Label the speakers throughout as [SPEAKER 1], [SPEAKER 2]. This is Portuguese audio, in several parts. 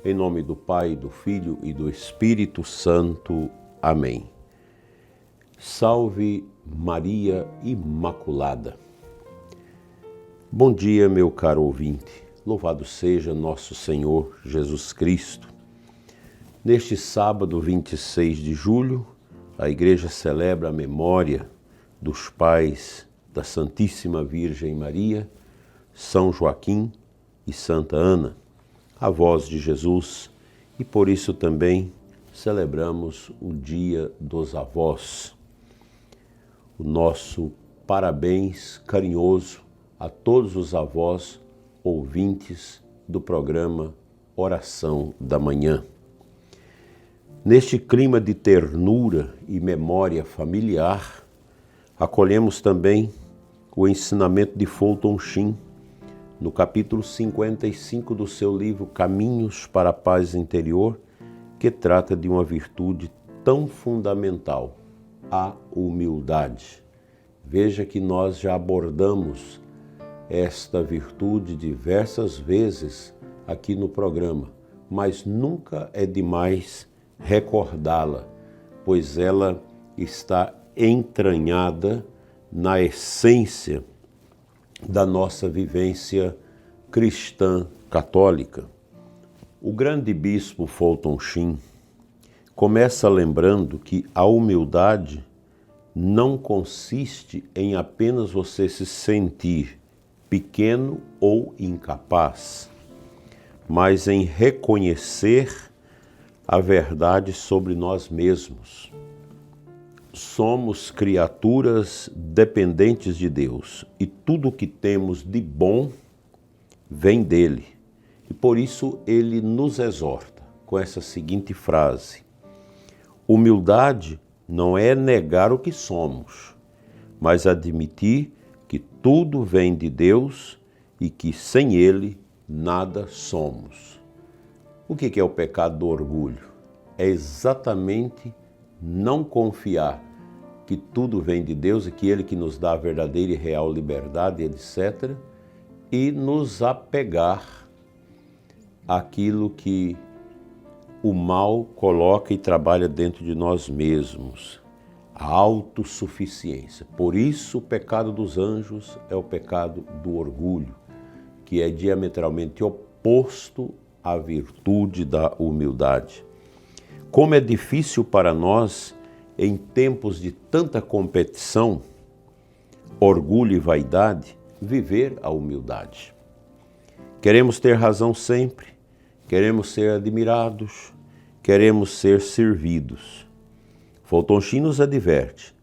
[SPEAKER 1] Em nome do Pai, do Filho e do Espírito Santo. Amém. Salve Maria Imaculada. Bom dia, meu caro ouvinte. Louvado seja nosso Senhor Jesus Cristo. Neste sábado 26 de julho, a Igreja celebra a memória dos pais da Santíssima Virgem Maria, São Joaquim e Santa Ana, avós de Jesus, e por isso também celebramos o Dia dos Avós. O nosso parabéns carinhoso a todos os avós ouvintes do programa Oração da Manhã. Neste clima de ternura e memória familiar, acolhemos também o ensinamento de Fulton Sheen, no capítulo 55 do seu livro Caminhos para a Paz Interior, que trata de uma virtude tão fundamental, a humildade. Veja que nós já abordamos esta virtude diversas vezes aqui no programa, mas nunca é demais recordá-la, pois ela está entranhada na essência da nossa vivência cristã católica. O grande bispo Fulton Sheen começa lembrando que a humildade não consiste em apenas você se sentir pequeno ou incapaz, mas em reconhecer a verdade sobre nós mesmos. Somos criaturas dependentes de Deus e tudo o que temos de bom vem dele. E por isso ele nos exorta com essa seguinte frase: humildade não é negar o que somos, mas admitir que tudo vem de Deus e que sem ele nada somos. O que é o pecado do orgulho? É exatamente não confiar que tudo vem de Deus e que Ele que nos dá a verdadeira e real liberdade, etc., e nos apegar àquilo que o mal coloca e trabalha dentro de nós mesmos, a autossuficiência. Por isso o pecado dos anjos é o pecado do orgulho, que é diametralmente oposto à virtude da humildade. Como é difícil para nós, em tempos de tanta competição, orgulho e vaidade, viver a humildade. Queremos ter razão sempre, queremos ser admirados, queremos ser servidos. Fulton Sheen nos adverte: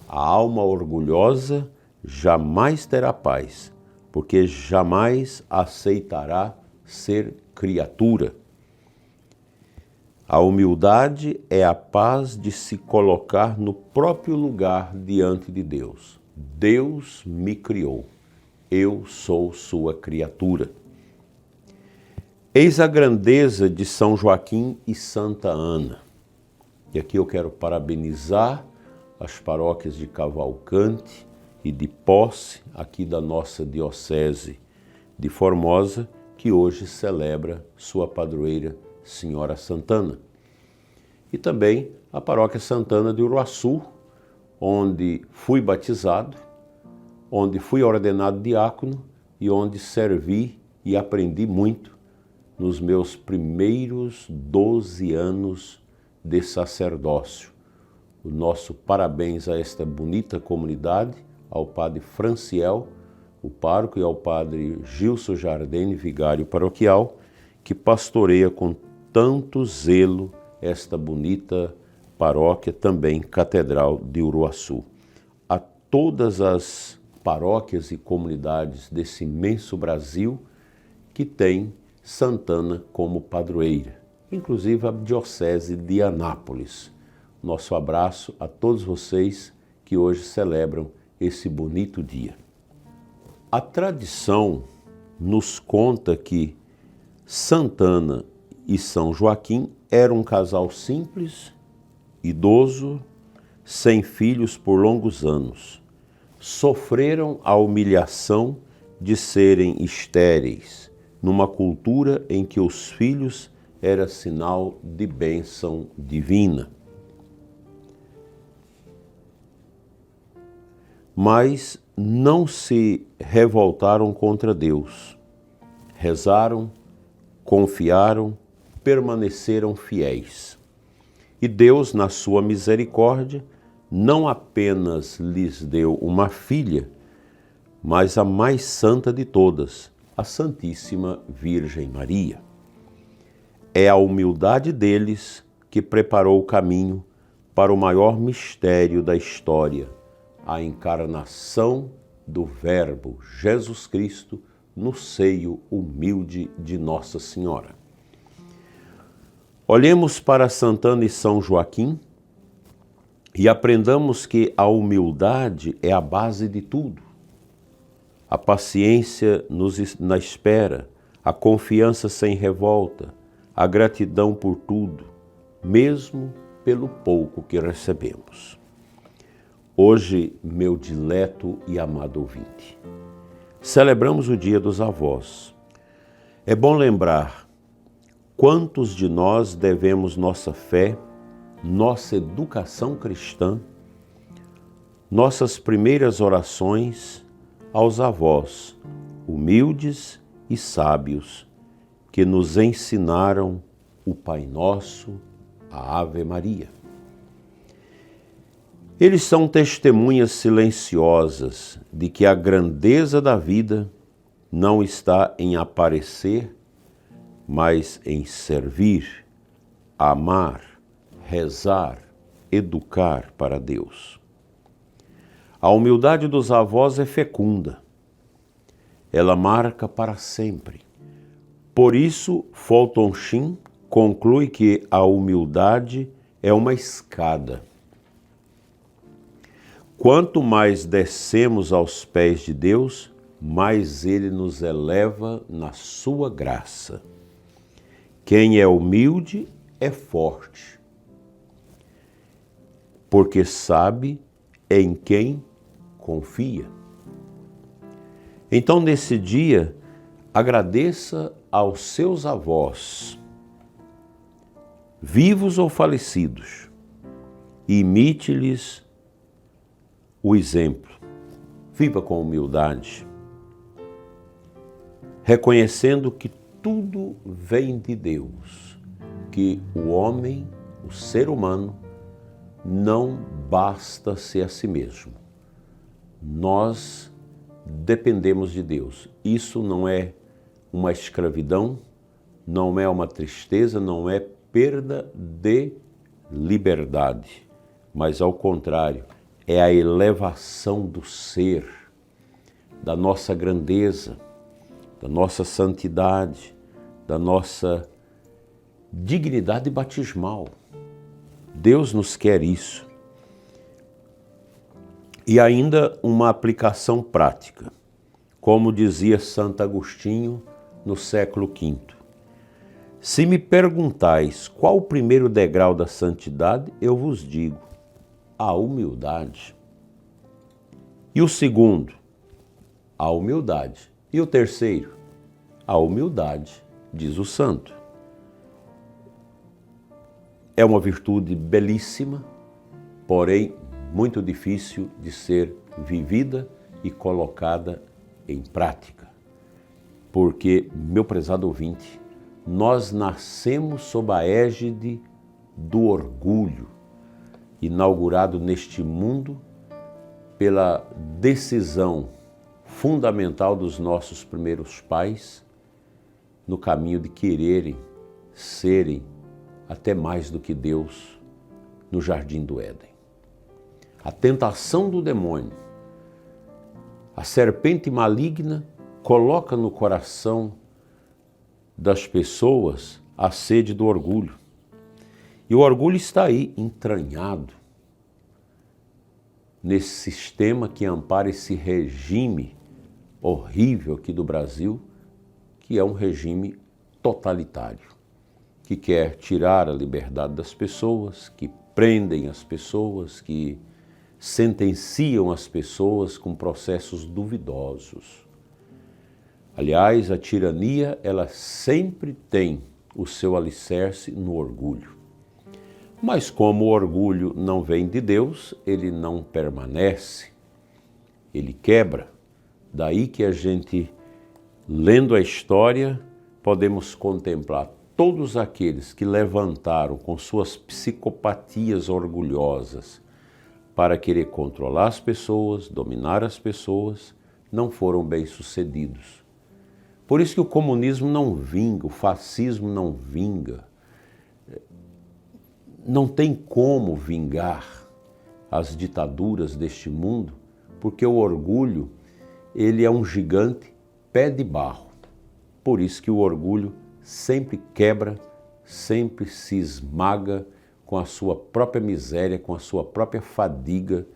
[SPEAKER 1] a alma orgulhosa jamais terá paz, porque jamais aceitará ser criatura. A humildade é a paz de se colocar no próprio lugar diante de Deus. Deus me criou, eu sou sua criatura. Eis a grandeza de São Joaquim e Santa Ana. E aqui eu quero parabenizar as paróquias de Cavalcante e de Posse, aqui da nossa diocese de Formosa, que hoje celebra sua padroeira, Senhora Santana. E também a paróquia Santana de Uruaçu, onde fui batizado, onde fui ordenado diácono e onde servi e aprendi muito nos meus primeiros 12 anos de sacerdócio. O nosso parabéns a esta bonita comunidade, ao padre Franciel, o pároco, e ao padre Gilson Jardine, vigário paroquial, que pastoreia com tanto zelo esta bonita paróquia, também Catedral de Uruaçu. A todas as paróquias e comunidades desse imenso Brasil que tem Santana como padroeira, inclusive a Diocese de Anápolis. Nosso abraço a todos vocês que hoje celebram esse bonito dia. A tradição nos conta que Santana e São Joaquim eram um casal simples, idoso, sem filhos por longos anos. Sofreram a humilhação de serem estéreis, numa cultura em que os filhos era sinal de bênção divina. Mas não se revoltaram contra Deus. Rezaram, confiaram, permaneceram fiéis. E Deus, na sua misericórdia, não apenas lhes deu uma filha, mas a mais santa de todas, a Santíssima Virgem Maria. É a humildade deles que preparou o caminho para o maior mistério da história, a encarnação do Verbo Jesus Cristo no seio humilde de Nossa Senhora. Olhemos para Santana e São Joaquim e aprendamos que a humildade é a base de tudo. A paciência na espera, a confiança sem revolta, a gratidão por tudo, mesmo pelo pouco que recebemos. Hoje, meu dileto e amado ouvinte, celebramos o Dia dos Avós. É bom lembrar quantos de nós devemos nossa fé, nossa educação cristã, nossas primeiras orações aos avós, humildes e sábios, que nos ensinaram o Pai Nosso, a Ave Maria. Eles são testemunhas silenciosas de que a grandeza da vida não está em aparecer, mas em servir, amar, rezar, educar para Deus. A humildade dos avós é fecunda. Ela marca para sempre. Por isso, Fulton Sheen conclui que a humildade é uma escada. Quanto mais descemos aos pés de Deus, mais Ele nos eleva na sua graça. Quem é humilde é forte, porque sabe em quem confia. Então, nesse dia, agradeça aos seus avós, vivos ou falecidos, e imite-lhes o exemplo. Viva com humildade, reconhecendo que tudo vem de Deus, que o homem, o ser humano, não basta-se a si mesmo. Nós dependemos de Deus. Isso não é uma escravidão, não é uma tristeza, não é perda de liberdade, mas ao contrário, é a elevação do ser, da nossa grandeza, da nossa santidade, da nossa dignidade batismal. Deus nos quer isso. E ainda uma aplicação prática, como dizia Santo Agostinho no século V. Se me perguntais qual o primeiro degrau da santidade, eu vos digo, a humildade. E o segundo, a humildade. E o terceiro, a humildade, diz o santo. É uma virtude belíssima, porém muito difícil de ser vivida e colocada em prática. Porque, meu prezado ouvinte, nós nascemos sob a égide do orgulho, inaugurado neste mundo pela decisão fundamental dos nossos primeiros pais no caminho de quererem serem até mais do que Deus no jardim do Éden. A tentação do demônio, a serpente maligna, coloca no coração das pessoas a sede do orgulho. E o orgulho está aí, entranhado, nesse sistema que ampara esse regime horrível aqui do Brasil, que é um regime totalitário, que quer tirar a liberdade das pessoas, que prendem as pessoas, que sentenciam as pessoas com processos duvidosos. Aliás, a tirania, ela sempre tem o seu alicerce no orgulho. Mas como o orgulho não vem de Deus, ele não permanece, ele quebra. Daí que a gente, lendo a história, podemos contemplar todos aqueles que levantaram com suas psicopatias orgulhosas para querer controlar as pessoas, dominar as pessoas, não foram bem-sucedidos. Por isso que o comunismo não vinga, o fascismo não vinga. Não tem como vingar as ditaduras deste mundo, porque o orgulho, ele é um gigante pé de barro. Por isso que o orgulho sempre quebra, sempre se esmaga com a sua própria miséria, com a sua própria fadiga,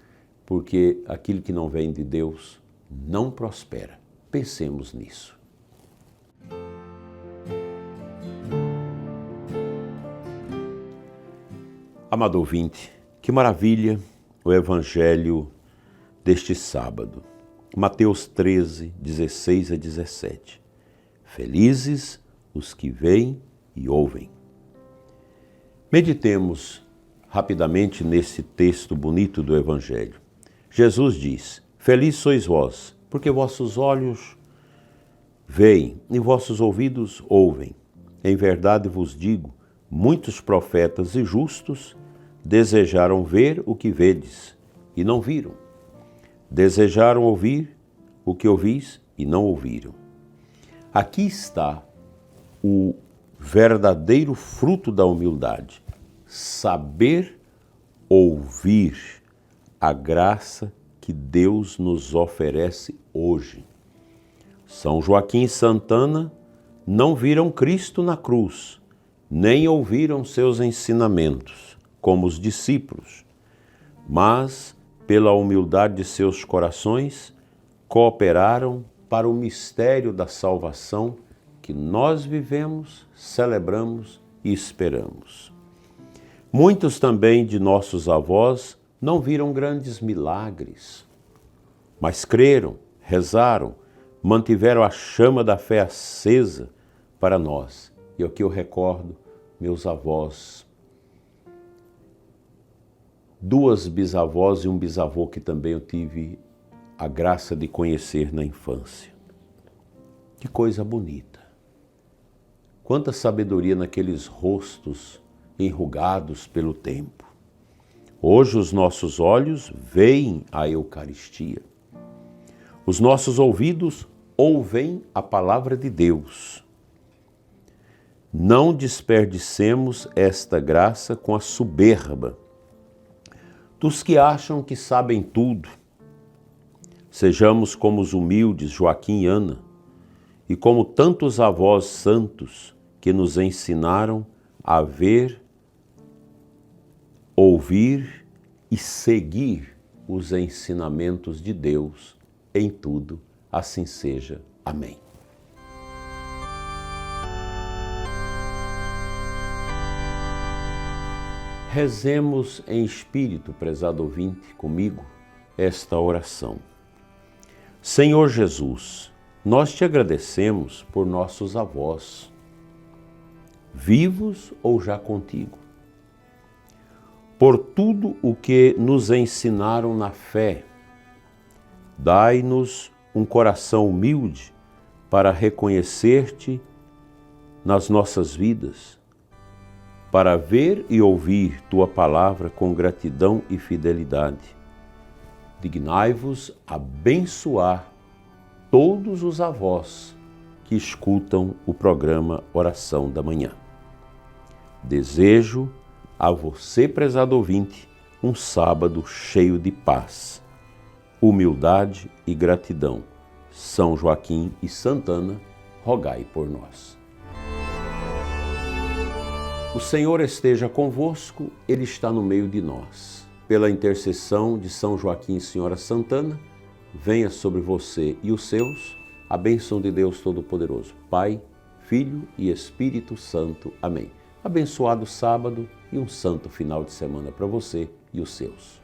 [SPEAKER 1] porque aquilo que não vem de Deus não prospera. Pensemos nisso. Amado ouvinte, que maravilha o Evangelho deste sábado. Mateus 13, 16 a 17. Felizes os que veem e ouvem. Meditemos rapidamente nesse texto bonito do Evangelho. Jesus diz: Felizes sois vós, porque vossos olhos veem e vossos ouvidos ouvem. Em verdade vos digo, muitos profetas e justos desejaram ver o que vedes e não viram. Desejaram ouvir o que ouvis e não ouviram. Aqui está o verdadeiro fruto da humildade. Saber ouvir a graça que Deus nos oferece hoje. São Joaquim e Santana não viram Cristo na cruz, nem ouviram seus ensinamentos, como os discípulos, mas, pela humildade de seus corações, cooperaram para o mistério da salvação que nós vivemos, celebramos e esperamos. Muitos também de nossos avós não viram grandes milagres, mas creram, rezaram, mantiveram a chama da fé acesa para nós. E aqui eu recordo meus avós, duas bisavós e um bisavô que também eu tive a graça de conhecer na infância. Que coisa bonita! Quanta sabedoria naqueles rostos enrugados pelo tempo. Hoje os nossos olhos veem a Eucaristia. Os nossos ouvidos ouvem a palavra de Deus. Não desperdicemos esta graça com a soberba dos que acham que sabem tudo. Sejamos como os humildes Joaquim e Ana, e como tantos avós santos que nos ensinaram a ver, ouvir e seguir os ensinamentos de Deus em tudo. Assim seja. Amém. Rezemos em espírito, prezado ouvinte, comigo, esta oração. Senhor Jesus, nós te agradecemos por nossos avós, vivos ou já contigo, por tudo o que nos ensinaram na fé. Dai-nos um coração humilde para reconhecer-te nas nossas vidas, para ver e ouvir tua palavra com gratidão e fidelidade. Dignai-vos abençoar todos os avós que escutam o programa Oração da Manhã. Desejo a você, prezado ouvinte, um sábado cheio de paz, humildade e gratidão. São Joaquim e Santana, rogai por nós. O Senhor esteja convosco, Ele está no meio de nós. Pela intercessão de São Joaquim e Senhora Santana, venha sobre você e os seus a bênção de Deus Todo-Poderoso, Pai, Filho e Espírito Santo. Amém. Abençoado sábado e um santo final de semana para você e os seus.